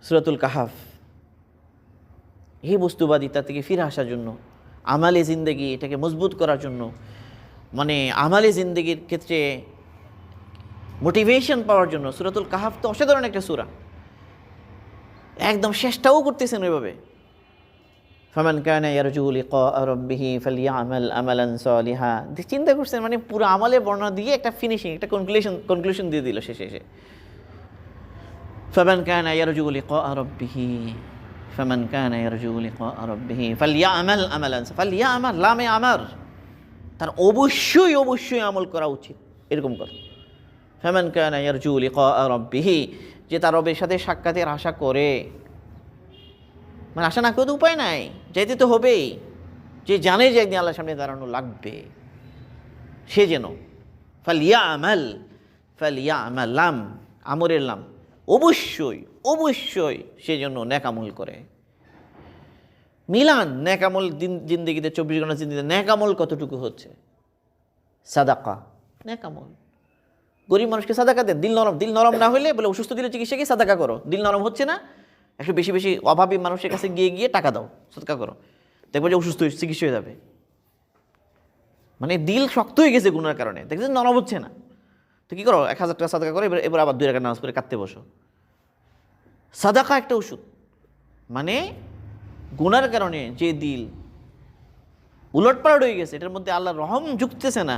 সূরাতুল কাহাফ, এই বস্তুবাদিতা থেকে ফিরে আসার জন্য, আমালে জিন্দেগি এটাকে মজবুত করার জন্য, মানে আমালে জিন্দেগির ক্ষেত্রে মোটিভেশন পাওয়ার জন্য সূরাতুল কাহাফ তো অসাধারণ একটা সূরা। একদম শেষটাও করতেছেন ওইভাবে, ফামান কানা ইয়ারজু লিকা রাব্বিহি ফালইআমাল আমালান সালিহা। চিন্তা করছেন, মানে পুরো আমলে বর্ণনা দিয়ে একটা ফিনিশিং, একটা কনক্লুশন দিয়ে দিল শেষে এসে। ফামান কানা ইয়ারজু লিকা রাব্বিহি ফামান কানা ইয়ারজু লিকা রাব্বিহি ফালইআমাল আমালান, ফালইআমাল লামে আমার, তার অবশ্যই অবশ্যই আমল করা উচিত, এরকম কথা। ফামান কানা ইয়ারজু লিকা রাব্বিহি, যে তার রবের সাথে সাক্ষাতের আশা করে, মানে আশা না করে তো উপায় নাই, যেতে তো হবেই, যে জানে যে একদিন আল্লাহর সামনে দাঁড়ানো লাগবে, সে যেন ফালিয়ামাল লাম, আমরের লাম, অবশ্যই অবশ্যই সে জন্য নেক আমল করে। মিলান নেক আমল জিন্দেগিতে, 24 ঘন্টা জিন্দেগিতে নেক আমল কতটুকু হচ্ছে? সাদাকা নেক আমল। গরিব মানুষকে সাদাকা দেন, দিল নরম না হলে বলে অসুস্থ দিলে চিকিৎসাকে সাদাকা করো, দিল নরম হচ্ছে না, একটু বেশি বেশি অভাবী মানুষের কাছে গিয়ে গিয়ে টাকা দাও, সদকা করো, দেখবো যে অসুস্থ চিকিৎসা হয়ে যাবে। মানে দিল শক্ত হয়ে গেছে গুনার কারণে, দেখছেন নরম হচ্ছে না, তো কী করো, 1000 টাকা সাদাকা করো, এবার আবার 2 রাকাত নামাজ পড়ে কাঁদতে বসো। সাদাকা একটা ওষুধ, মানে গুনার কারণে যে দিল উলটপালট হয়ে গেছে, এটার মধ্যে আল্লাহর রহম ঝুঁকতেছে না,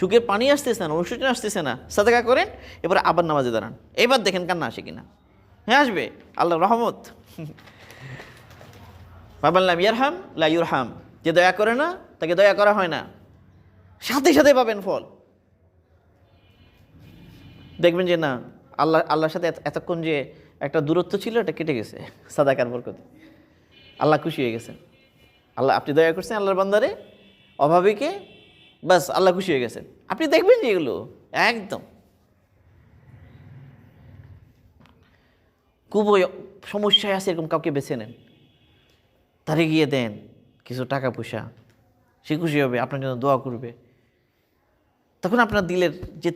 চোখের পানি আসতেছে না, অনুশোচনা আসতেছে না, সাদাকা করেন, এবার আবার নামাজে দাঁড়ান, এবার দেখেন কান্না আসে কিনা। হ্যাঁ আসবে, আল্লাহর রহমত। বাবাল্লাম ইয়ারহাম লা ইউরহাম, যে দয়া করে না তাকে দয়া করা হয় না, সাথে সাথে পাবেন ফল। দেখবেন যে না, আল্লাহর সাথে এতক্ষণ যে একটা দূরত্ব ছিল, এটা কেটে গেছে সাদাকার বরকতে, আল্লাহ খুশি হয়ে গেছেন। আল্লাহ, আপনি দয়া করছেন আল্লাহর বান্দারে, অভাবীকে, বাস আল্লাহ খুশি হয়ে গেছেন। আপনি দেখবেন যে এগুলো একদম খুব সমস্যায় আছে, এরকম কাউকে বেছে নেন, তারে গিয়ে দেন কিছু টাকা পয়সা, সে খুশি হবে, আপনার জন্য দোয়া করবে। তখন আপনার দিলের যে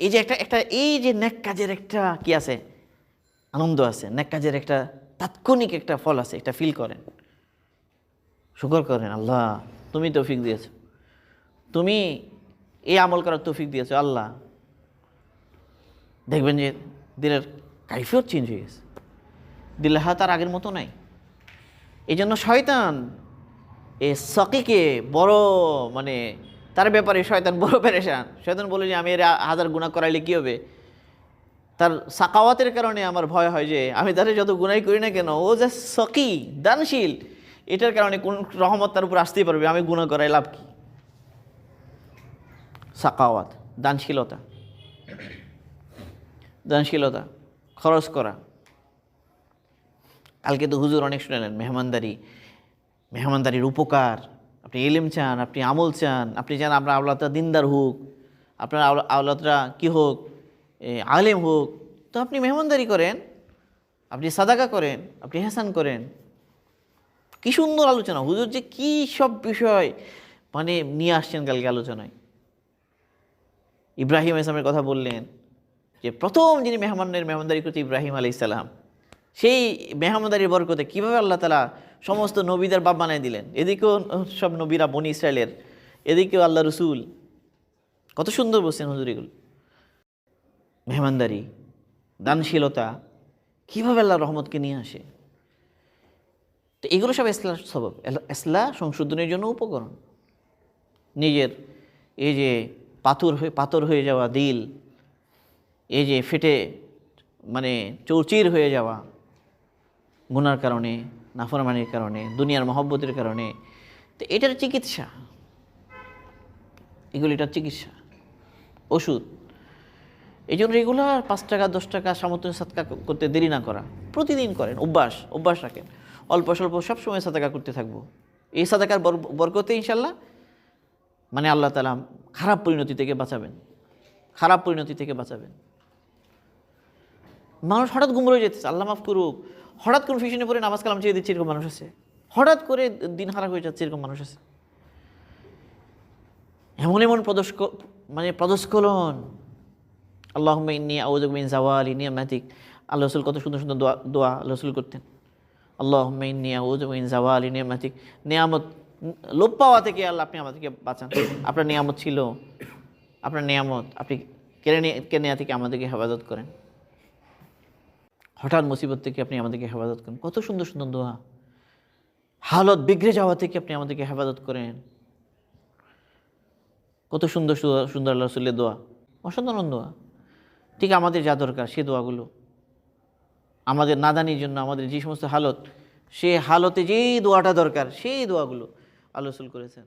এই যে একটা এই যে নেক কাজের একটা কি আছে, আনন্দ আছে, নেক কাজের একটা তাৎক্ষণিক একটা ফল আছে, এটা ফিল করেন, শুকর করেন, আল্লাহ তুমি তৌফিক দিয়েছো, তুমি এই আমল করার তৌফিক দিয়েছো আল্লাহ। দেখবেন যে দিলের কাইফিয়ত চেঞ্জ হয়ে গেছে, দিলের হাত আর আগের মতো নাই। এই জন্য শয়তান এ সকিকে বড়, মানে তার ব্যাপারে শয়তান বড় পেরেশান। শয়তান বলে যে আমি এর 1000 গুনাহ করাইলে কী হবে, তার সাকাওয়াতের কারণে আমার ভয় হয় যে আমি তারে যত গুনাই করি না কেন, ও যে সকি দানশীল, এটার কারণে কোন রহমত তার উপর আসতেই পারবে, আমি গুনাহ করাই লাভ কি? সাকাওয়াত, দানশীলতা, দানশীলতা, খরচ করা। কালকে তো হুজুর অনেক শুনলেন মেহমানদারির উপকার। আপনি ইলম চান, আপনি আমল চান, আপনি চান আপনার আওলাদরা দিনদার হোক, আপনার আওলাদরা কী হোক, আলেম হোক, তো আপনি মেহমানদারি করেন, আপনি সাদাকা করেন, আপনি হেসান করেন। কী সুন্দর আলোচনা, হুজুর যে কী সব বিষয় মানে নিয়ে আসছেন কালকে আলোচনায়। ইব্রাহিম ইসলামের কথা বললেন, যে প্রথম যিনি মেহমানদারি করতে ইব্রাহিম আলাইহিস সালাম, সেই মেহমানদারির বরকতে কীভাবে আল্লাহ তাআলা সমস্ত নবীদের বাপ বানায় দিলেন। এদিকেও সব নবীরা বনি ইসরায়েলের, এদিকেও আল্লাহ রসুল, কত সুন্দর বলছেন হুজুর এগুলো। মেহমানদারি, দানশীলতা, কীভাবে আল্লাহ রহমতকে নিয়ে আসে। তো এগুলো সব ইসলাহ সবব, ইসলাহ সংশোধনের জন্য উপকরণ। নিজের এই যে পাথর হয়ে যাওয়া দিল, এই যে ফেটে মানে চৌচির হয়ে যাওয়া গুনার কারণে, নাফরমানির কারণে, দুনিয়ার মহব্বতের কারণে, তো এটার চিকিৎসা, এটার চিকিৎসা, ওষুধ। এই জন্য রেগুলার 5 টাকা 10 টাকা সামর্থ্য সাদকা করতে দেরি না করা, প্রতিদিন করেন, অভ্যাস রাখেন, অল্প স্বল্প সবসময় সাদকা করতে থাকবো। এই সাদাকার বরকতে ইনশাল্লাহ মানে আল্লাহ তাআলা খারাপ পরিণতি থেকে বাঁচাবেন। মানুষ হঠাৎ গুমরা হয়ে যেতেছে, আল্লাহ মাফ করুক, হঠাৎ কনফিউশনে পড়ে নামাজ কালাম চেয়ে দিচ্ছে, এরকম মানুষ আছে। হঠাৎ করে দিন খারাপ হয়ে যাচ্ছে, এরকম মানুষ আছে। এমন পদস্খলন, আল্লাহুম্মা ইন্নী আউযু বিকা মিন যাওয়ালি নি'মাতিক, আল্লাহ রসুল কত সুন্দর সুন্দর দোয়া দোয়া আল্লাহ রসুল করতেন। আল্লাহুম্মা ইন্নী আউযু মিন যাওয়ালি নিয়ামাতিক, নিয়ামত লোপ পাওয়া থেকে আল্লাহ আপনি আমাদেরকে বাঁচান। আপনার নিয়ামত ছিল, আপনার নিয়ামত আপনি কেড়ে নেওয়া থেকে আমাদেরকে হেফাজত করেন, হঠাৎ মুসিবত থেকে আপনি আমাদেরকে হেফাজত করেন। কত সুন্দর সুন্দর দোয়া। হালত বিগড়ে যাওয়া থেকে আপনি আমাদেরকে হেফাজত করেন। কত সুন্দর সুন্দর আল্লাহ রসুলের দোয়া, অসাধারণ দোয়া। ঠিক আমাদের যা দরকার সে দোয়াগুলো, আমাদের নাদানির জন্য, আমাদের যে সমস্ত হালত, সে হালতে যেই দোয়াটা দরকার সেই দোয়াগুলো আল্লাহ রসুল করেছেন।